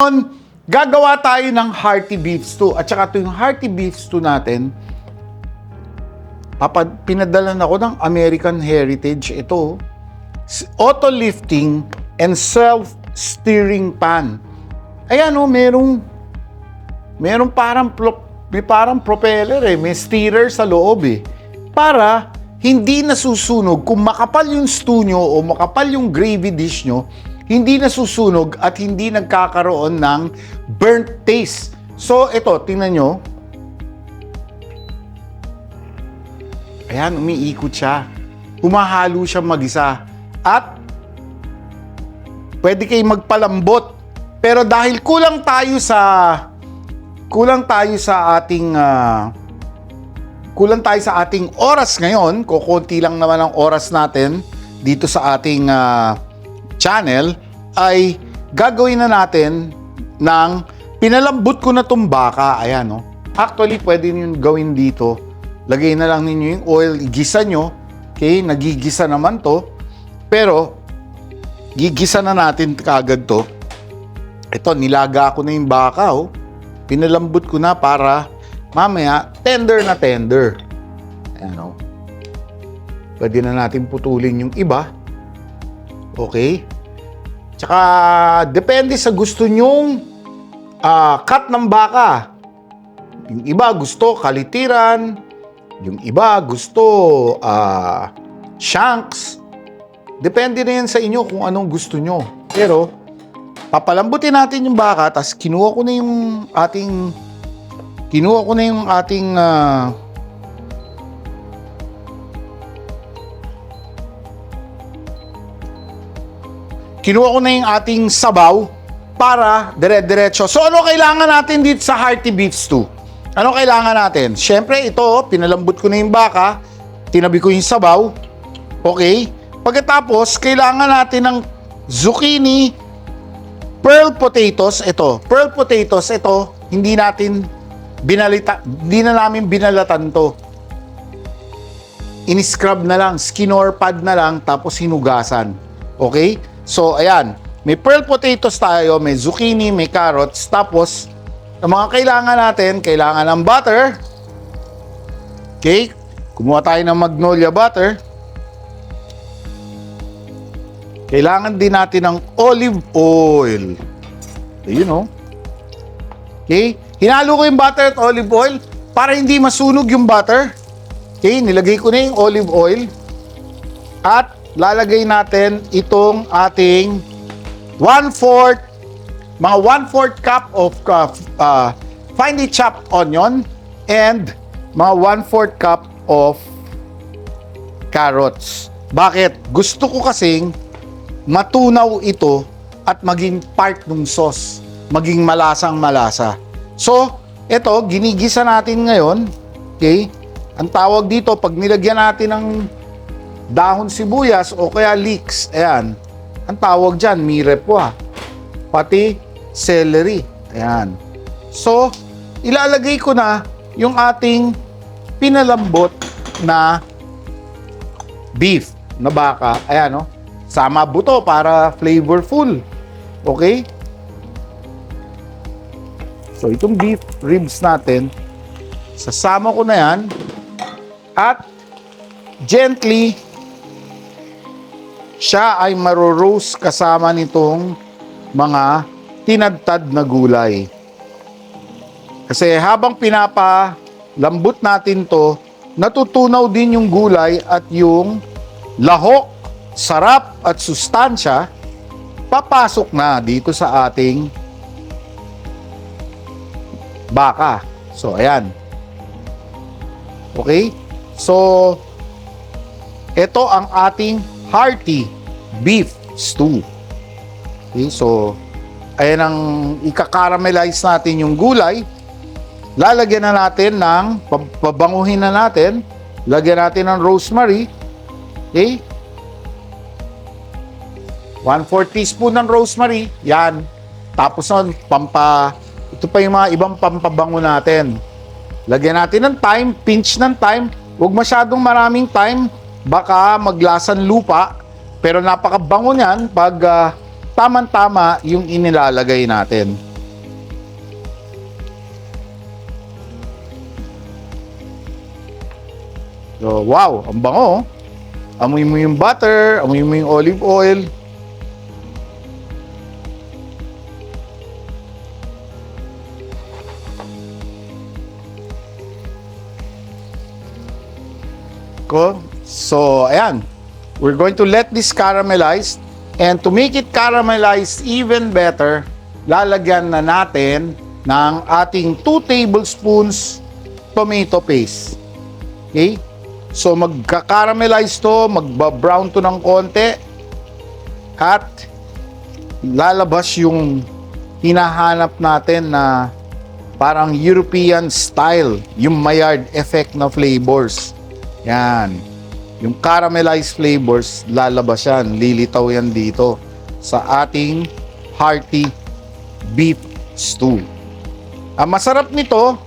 ngayon, gagawa tayo ng hearty beef stew. At saka ito yung hearty beef stew natin, pinadalan ako ng American Heritage. Ito, auto-lifting and self-steering pan. Ayan o, merong parang propeller may steerer sa loob para hindi nasusunog. Kung makapal yung stew nyo o makapal yung gravy dish nyo, hindi nasusunog at hindi nagkakaroon ng burnt taste. So, ito, tingnan nyo. Ayan, umiikot siya. Humahalo siya mag-isa. At, pwede kayong magpalambot. Pero dahil kulang tayo sa ating oras ngayon, kukunti lang naman ang oras natin dito sa ating channel, ay gagawin na natin ng pinalambot ko na tong baka. Ayan, no? Actually, pwede nyo gawin dito. Lagay na lang ninyo yung oil, igisa nyo. Okay, nagigisa naman to. Pero, gigisa na natin kagad to. Ito, nilaga ko na yung baka, pinalambot ko na para mamaya, tender na tender. Ayan, no? Pwede na natin putulin yung iba. Okay? Tsaka, depende sa gusto nyong cut ng baka. Yung iba gusto kalitiran. Yung iba gusto shanks. Depende na yan sa inyo kung anong gusto nyo. Pero, papalambutin natin yung baka, tapos kinuha ko na yung ating sabaw para dire-diretso. So, ano kailangan natin dito sa hearty beef stew? Ano kailangan natin? Siyempre, ito, pinalambot ko na yung baka, tinabi ko yung sabaw. Okay? Pagkatapos, kailangan natin ng zucchini, pearl potatoes. Ito, pearl potatoes, ito, hindi na namin binalatan to. In-scrub na lang, skin or pad na lang, tapos hinugasan. Okay? So, ayan. May pearl potatoes tayo, may zucchini, may carrots. Tapos, ang mga kailangan ng butter. Okay? Kumuha tayo ng Magnolia butter. Kailangan din natin ng olive oil. Ayun, Okay? Hinalo ko yung butter at olive oil para hindi masunog yung butter. Okay? Nilagay ko na yung olive oil. At lalagay natin itong ating 1/4 cup of finely chopped onion and mga 1/4 cup of carrots. Bakit? Gusto ko kasing matunaw ito at maging part ng sauce. Maging malasang-malasa. So, ito, ginigisa natin ngayon. Okay? Ang tawag dito, pag nilagyan natin ng dahon sibuyas o kaya leeks, ayan, ang tawag dyan, mirepoix. Pati celery. Ayan. So, ilalagay ko na yung ating pinalambot na beef na baka. Ayan, sama buto para flavorful. Okay? So, itong beef ribs natin, sasama ko na yan at gently siya ay maro-roast kasama nitong mga tinadtad na gulay. Kasi habang pinapalambot natin to, natutunaw din yung gulay at yung lahok, sarap at sustansya papasok na dito sa ating baka. So, ayan. Okay? So, ito ang ating hearty beef stew. Okay? So, ayan ang ika-caramelize natin yung gulay. Lalagyan na natin ng, pabanguhin na natin. Lagyan natin ng rosemary. Okay? 1/4 teaspoon ng rosemary. Yan. Tapos nun, ito pa yung mga ibang pampabango natin. Lagyan natin ng thyme, pinch ng thyme. Huwag masyadong maraming thyme, baka maglasan lupa. Pero napakabango niyan pag tamang-tama yung inilalagay natin. So, wow, ang bango. Amoy mo yung butter, amoy mo yung olive oil. So, ayan. We're going to let this caramelize. And to make it caramelize even better, lalagyan na natin ng ating 2 tablespoons tomato paste. Okay? So, magka-caramelize to, magba-brown to ng konti, at lalabas yung hinahanap natin na parang European style, yung Maillard effect na flavors. Yan. Yung caramelized flavors, lalabas yan, lilitaw yan dito sa ating hearty beef stew. Ang masarap nito,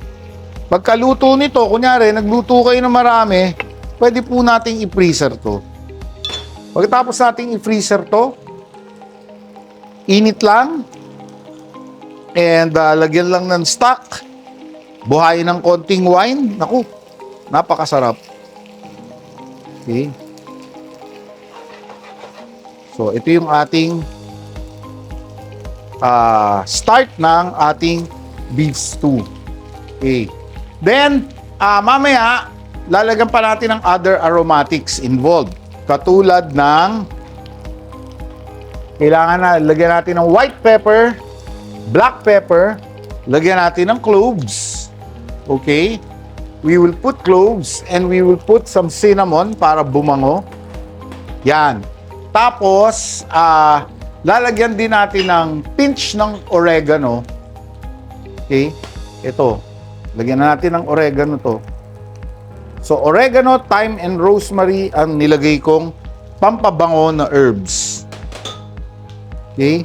pagkaluto nito, kunyari, nagluto kayo ng marami, pwede po nating i-freezer to. Pagkatapos nating i-freezer to, init lang, and lagyan lang ng stock, buhayin ng konting wine, naku, napakasarap. Okay. So, ito yung ating start ng ating beef stew. Okay. Then, mamaya, lalagyan pa natin ng other aromatics involved. Katulad ng, kailangan na, lagyan natin ng white pepper, black pepper, lagyan natin ng cloves. Okay? We will put cloves and we will put some cinnamon para bumango. Yan. Tapos, lalagyan din natin ng pinch ng oregano. Okay? Ito. Lagyan na natin ng oregano to. So, oregano, thyme, and rosemary ang nilagay kong pampabango na herbs. Okay?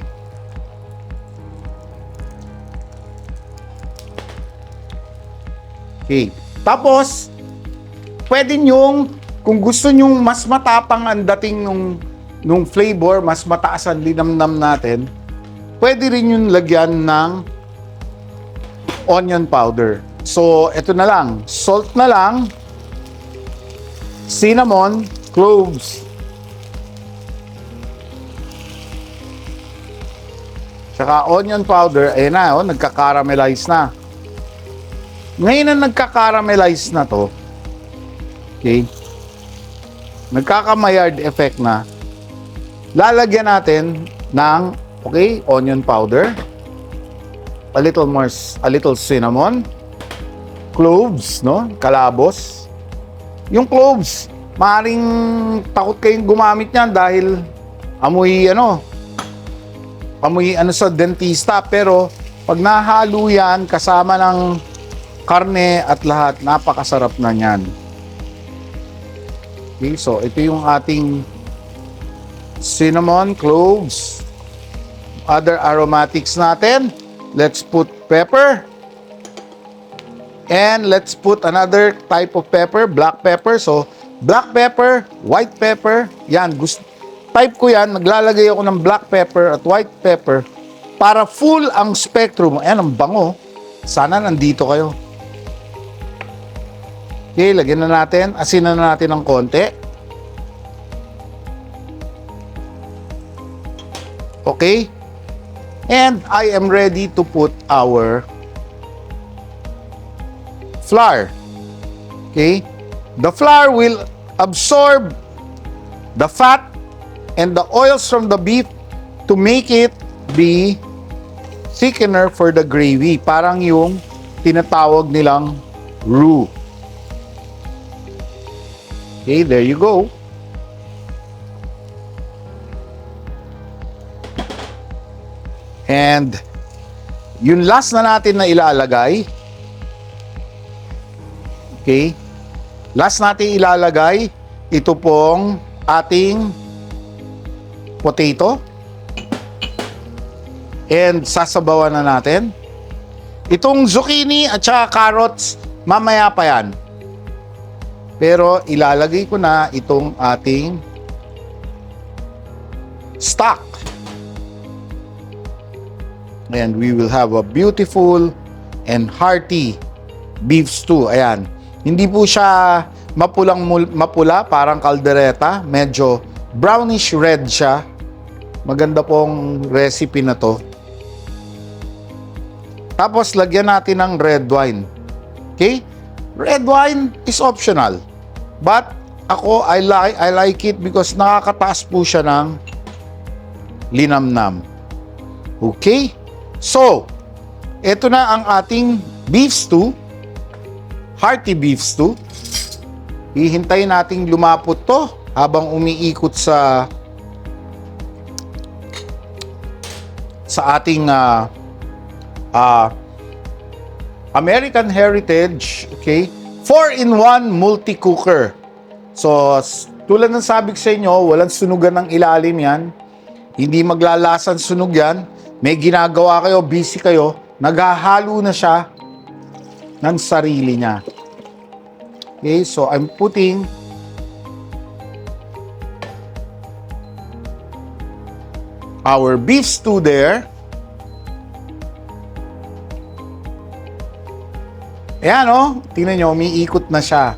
Okay. Tapos, pwede nyong, kung gusto nyong mas matapang ang dating nung flavor, mas mataas ang linamnam natin, pwede rin yung lagyan ng onion powder. So, ito na lang. Salt na lang, cinnamon, cloves, tsaka onion powder. Ayan na, nagka-caramelize na. Ngayon na nagka-caramelize na to, okay, nagkaka-Maillard effect na, lalagyan natin ng, okay, onion powder, a little cinnamon, cloves, no, kalabos. Yung cloves, maaaring takot kayong gumamit niyan dahil amoy sa dentista, pero pag nahalo yan kasama ng karne at lahat, napakasarap na niyan. Okay, so ito yung ating cinnamon, cloves, other aromatics natin. Let's put pepper. And let's put another type of pepper, black pepper. So, black pepper, white pepper. Yan, type ko yan. Maglalagay ako ng black pepper at white pepper para full ang spectrum. Ayan, ang bango. Sana nandito kayo. Okay, lagyan na natin. Asinan na natin ng konti. Okay. And I am ready to put our flour. Okay. The flour will absorb the fat and the oils from the beef to make it be thickener for the gravy. Parang yung tinatawag nilang roux. Okay, there you go. And yung last na natin na ilalagay, okay, last natin ilalagay, ito pong ating potato. And sasabawan na natin. Itong zucchini at saka carrots, mamaya pa yan. Pero ilalagay ko na itong ating stock. And we will have a beautiful and hearty beef stew. Ayan. Hindi po siya mapula, parang kaldereta. Medyo brownish red siya. Maganda pong recipe na to. Tapos, lagyan natin ng red wine. Okay? Red wine is optional. But, ako, I like it because nakakataas po siya ng linamnam. Okay? So, ito na ang ating beef stew. Hearty beef stew. Hihintayin nating lumapot to habang umiikot sa ating American Heritage, okay? 4-in-1 multi-cooker. So, tulad ng sabi ko sa inyo, walang sunugan ng ilalim yan. Hindi maglalasan sunog yan. May ginagawa kayo, busy kayo, naghahalo na siya ng sarili niya. Okay, so I'm putting our beef stew there. Ayan, oh. Tingnan nyo, umiikot na siya.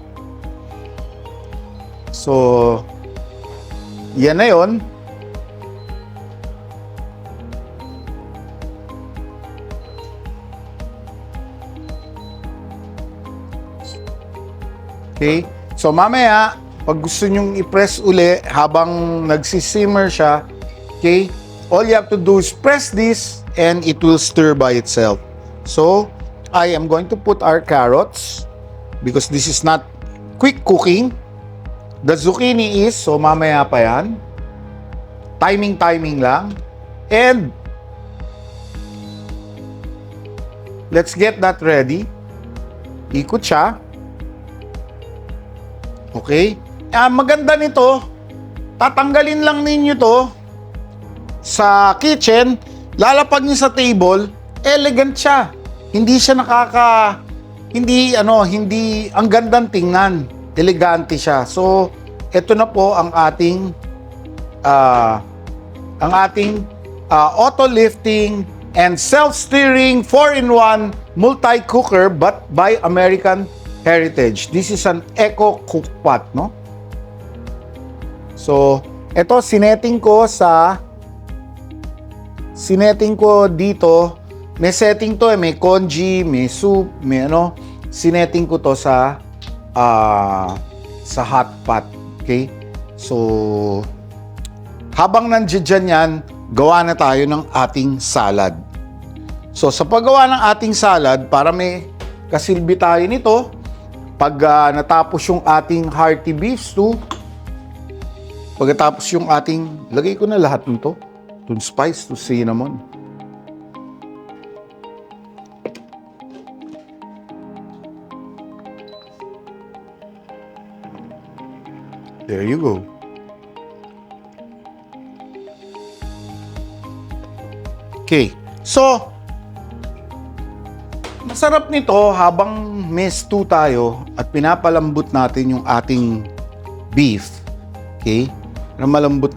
So, yan na yun. Okay? So, mamaya, pag gusto nyong i-press uli habang nagsisimmer siya, okay? All you have to do is press this and it will stir by itself. So, I am going to put our carrots because this is not quick cooking. The zucchini is, so mamaya pa yan. Timing lang. And let's get that ready. Ikot siya. Okay? Maganda nito, tatanggalin lang ninyo to sa kitchen, lalapag nyo sa table, elegant siya. Hindi siya hindi ang gandang tingnan. Elegante siya. So, ito na po ang ating auto-lifting and self-stirring 4-in-1 multi-cooker but by American Heritage. This is an eco cookpot, no? So, ito sineting ko dito. May setting to, may congee, may soup, may ano. Sineting ko to sa hot pot. Okay? So, habang nandiyan yan, gawa na tayo ng ating salad. So, sa paggawa ng ating salad, para may kasilbi tayo nito, pag natapos yung ating hearty beef stew, pagkatapos yung ating, lagay ko na lahat nito, to spice, to cinnamon. There you go. Okay. So, masarap nito habang may stew tayo at pinapalambot natin yung ating beef. Okay? Na malambot.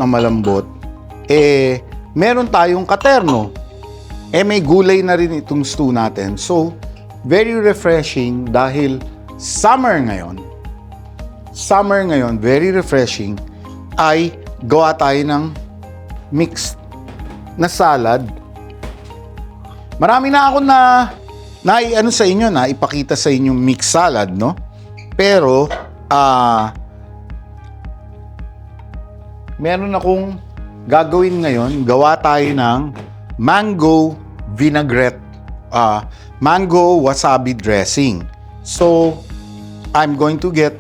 Meron tayong katerno. May gulay na rin itong stew natin. So, very refreshing dahil summer ngayon, very refreshing, ay gawa tayo ng mixed na salad. Marami na ako ipakita sa inyo mixed salad, no? Pero, meron akong gagawin ngayon. Gawa tayo ng mango vinaigrette, mango wasabi dressing. So, I'm going to get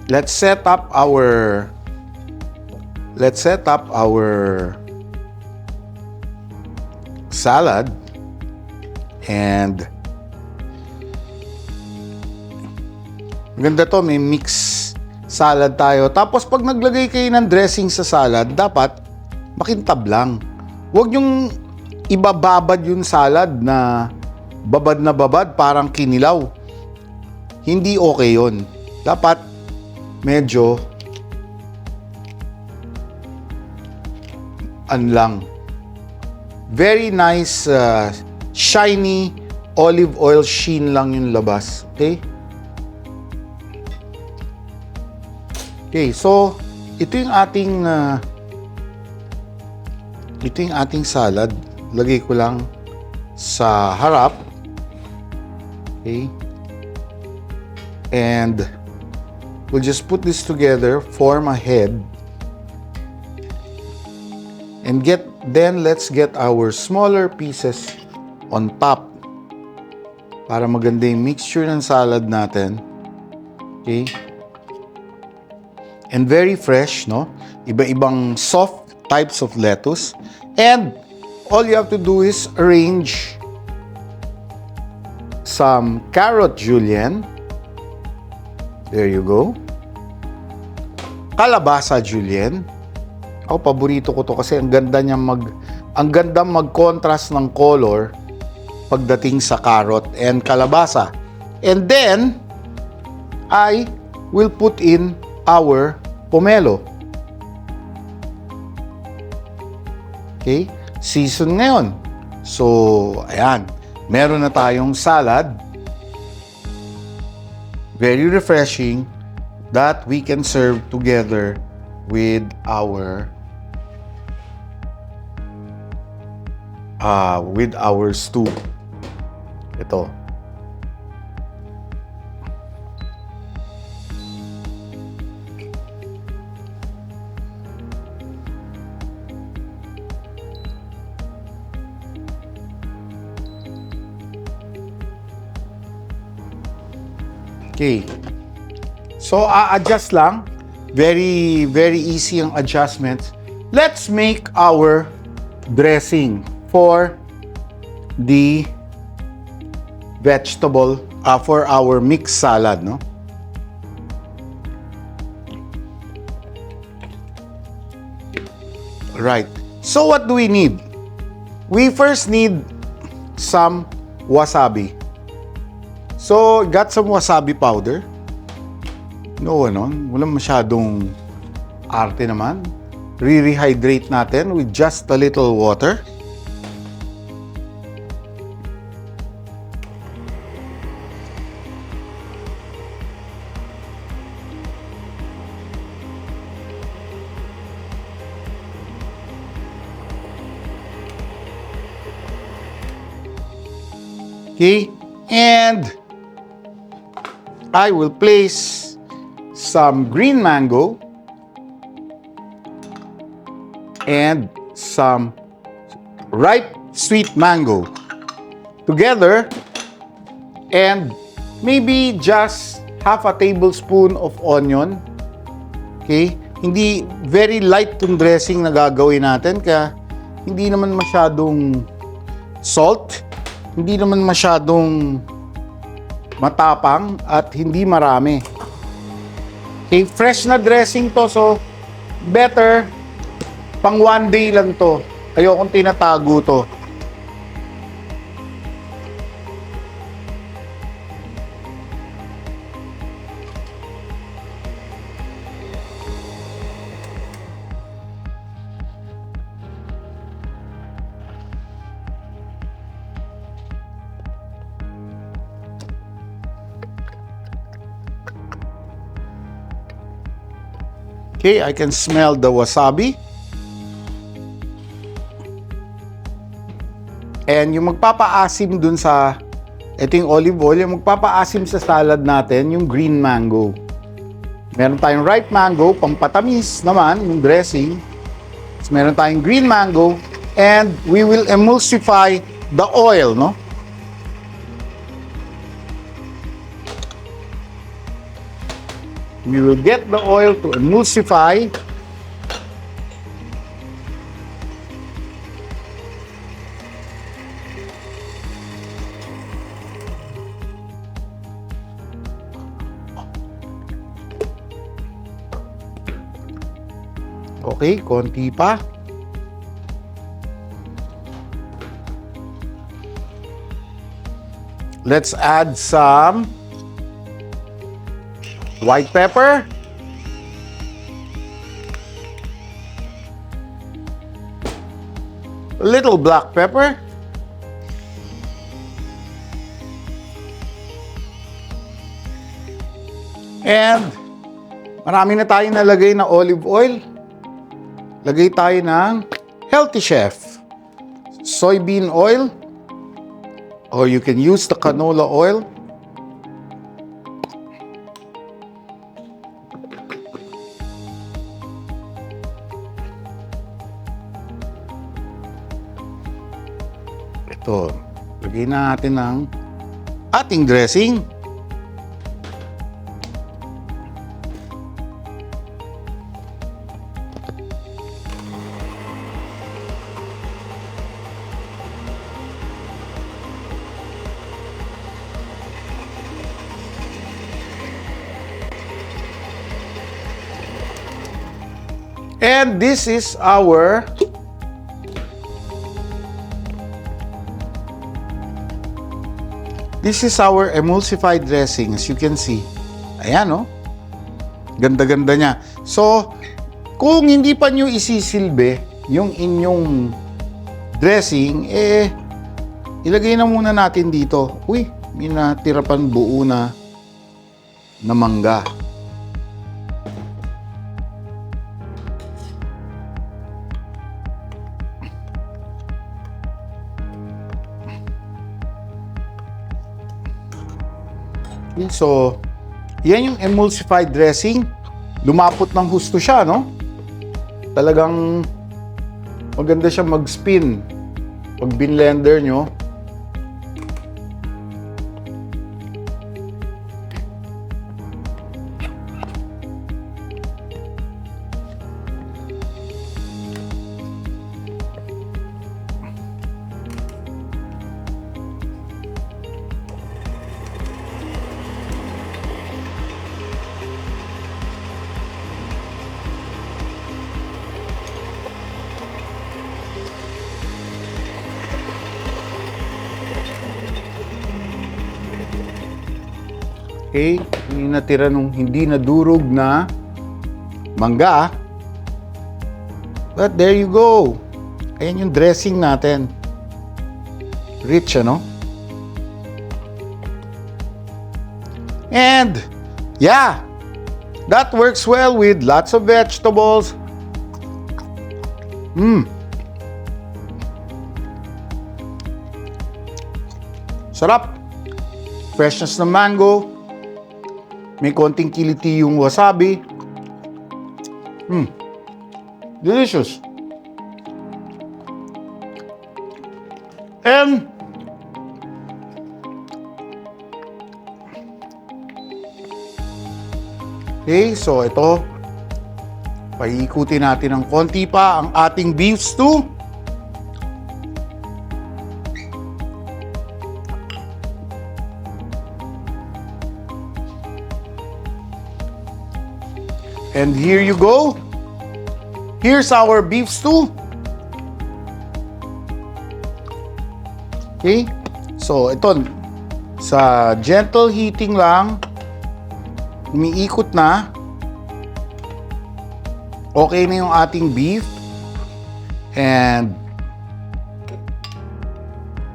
let's set up our salad, and maganda to, may mix salad tayo. Tapos pag naglagay kayo ng dressing sa salad, dapat makintab lang. Huwag yung ibababad yung salad na babad parang kinilaw. Hindi okay yun. Dapat medyo very nice, shiny olive oil sheen lang yung labas. Okay? Okay, so ito yung ating salad. Lagay ko lang sa harap. Okay? And we'll just put this together, form a head. And then let's get our smaller pieces on top para maganda yung mixture ng salad natin. Okay? And very fresh, no? Iba-ibang soft types of lettuce. And all you have to do is arrange some carrot julienne. There you go. Kalabasa julienne. Ako, paborito ko to kasi ang ganda mag-contrast ng color pagdating sa carrot and kalabasa. And then, I will put in our pomelo. Okay? Season ngayon. So, ayan. Meron na tayong salad. Very refreshing that we can serve together with our stew. Ito. Okay. So, adjust lang. Very, very easy ang adjustments. Let's make our dressing for the vegetable, for our mixed salad, no? Right. So, what do we need? We first need some wasabi. So, got some wasabi powder. No, walang masyadong arte naman. Re-rehydrate natin with just a little water. Okay, and I will place some green mango and some ripe sweet mango together, and maybe just half a tablespoon of onion. Okay? Hindi, very light tong dressing na gagawin natin, kaya hindi naman masyadong salt, hindi naman masyadong matapang, at hindi marami. Okay, fresh na dressing to, so better pang one day lang to. Ayokong tinatago to. Okay, I can smell the wasabi. And yung magpapaasim dun sa, ito yung olive oil, yung magpapaasim sa salad natin, yung green mango. Meron tayong ripe mango, pampatamis naman, yung dressing. So, meron tayong green mango, and we will emulsify the oil, no? We will get the oil to emulsify. Okay, konti pa. Let's add some white pepper. A little black pepper. And marami na tayong nalagay na olive oil. Lagay tayo ng Healthy Chef soybean oil, or you can use the canola oil. Ito, lagay natin ng ating dressing. And this is our emulsified dressing, as you can see. Ayan, oh. Ganda-ganda niya. So, kung hindi pa nyo isisilbi yung inyong dressing, ilagay na muna natin dito. Uy, may natira pang buo na mangga. So, yan yung emulsified dressing. Lumapot ng husto siya, no? Talagang maganda siya mag-spin pag binlender nyo. Okay, yung natira nung hindi nadurog na mangga. But there you go. Ayan yung dressing natin. Rich, ano? And, yeah, that works well with lots of vegetables. Sarap. Freshness ng mango. May konting kiliti yung wasabi. Delicious. And okay, so ito, paikutin natin ng konti pa ang ating beef stew. And here you go. Here's our beef stew. Okay? So, ito, sa gentle heating lang, umiikot na. Okay na yung ating beef. And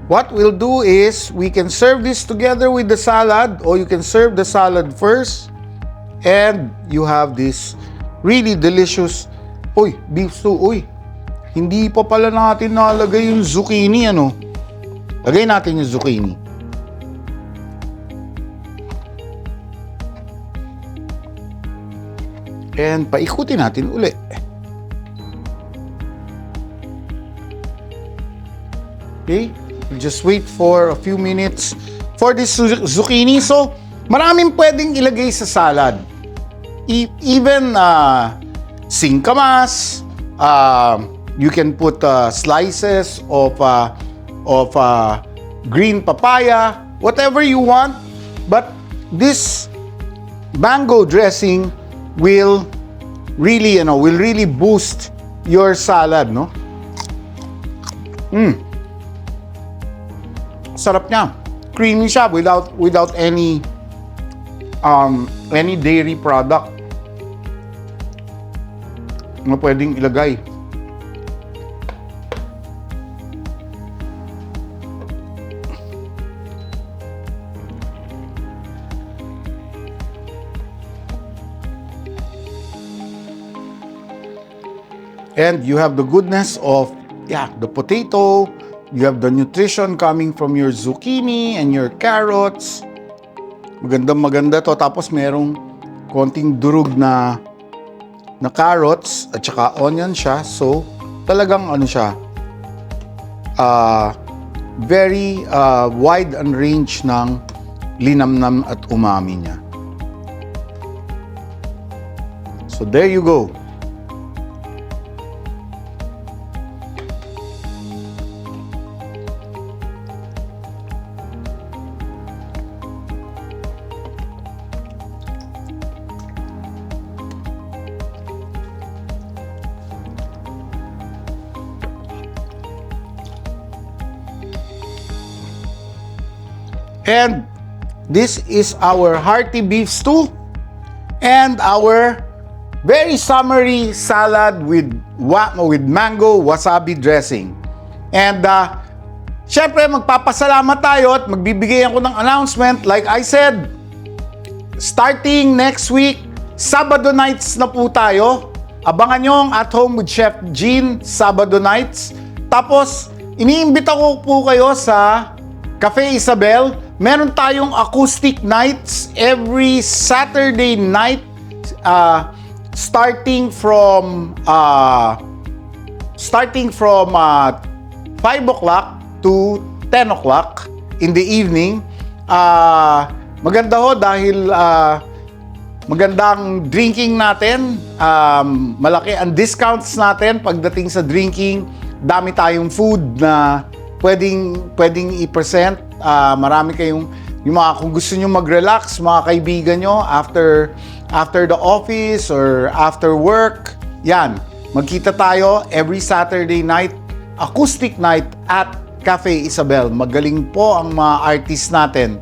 what we'll do is, we can serve this together with the salad, or you can serve the salad first. And you have this really delicious, beef stew. Hindi pa pala natin nalagay yung zucchini, ano? Lagay natin yung zucchini. And paikutin natin uli. Okay? Just wait for a few minutes for this zucchini. So, maraming pwedeng ilagay sa salad. Even singkamas, you can put slices of green papaya, whatever you want. But this mango dressing will really, boost your salad, no? Sarap niya. Creamy siya without any dairy product na pwedeng ilagay. And you have the goodness of, the potato. You have the nutrition coming from your zucchini and your carrots. Maganda to. Tapos merong konting durug na carrots at saka onion siya. So, talagang ano siya, very wide and range ng linamnam at umami niya. So, there you go. And this is our hearty beef stew and our very summery salad with mango wasabi dressing. And syempre magpapasalamat tayo at magbibigay ako ng announcement. Like I said, starting next week, Sabado nights na po tayo. Abangan nyo ang At Home with Chef Gene, Sabado nights. Tapos, iniimbita ko po kayo sa Cafe Isabel. Meron tayong acoustic nights every Saturday night starting from 5 o'clock to 10 o'clock in the evening. Maganda ho dahil magandang drinking natin. Malaki ang discounts natin pagdating sa drinking. Dami tayong food na pwedeng i-present. Marami kayong kung gusto nyo mag-relax, mga kaibigan nyo after the office or after work, yan, magkita tayo every Saturday night, acoustic night at Cafe Isabel. Magaling po ang mga artists natin.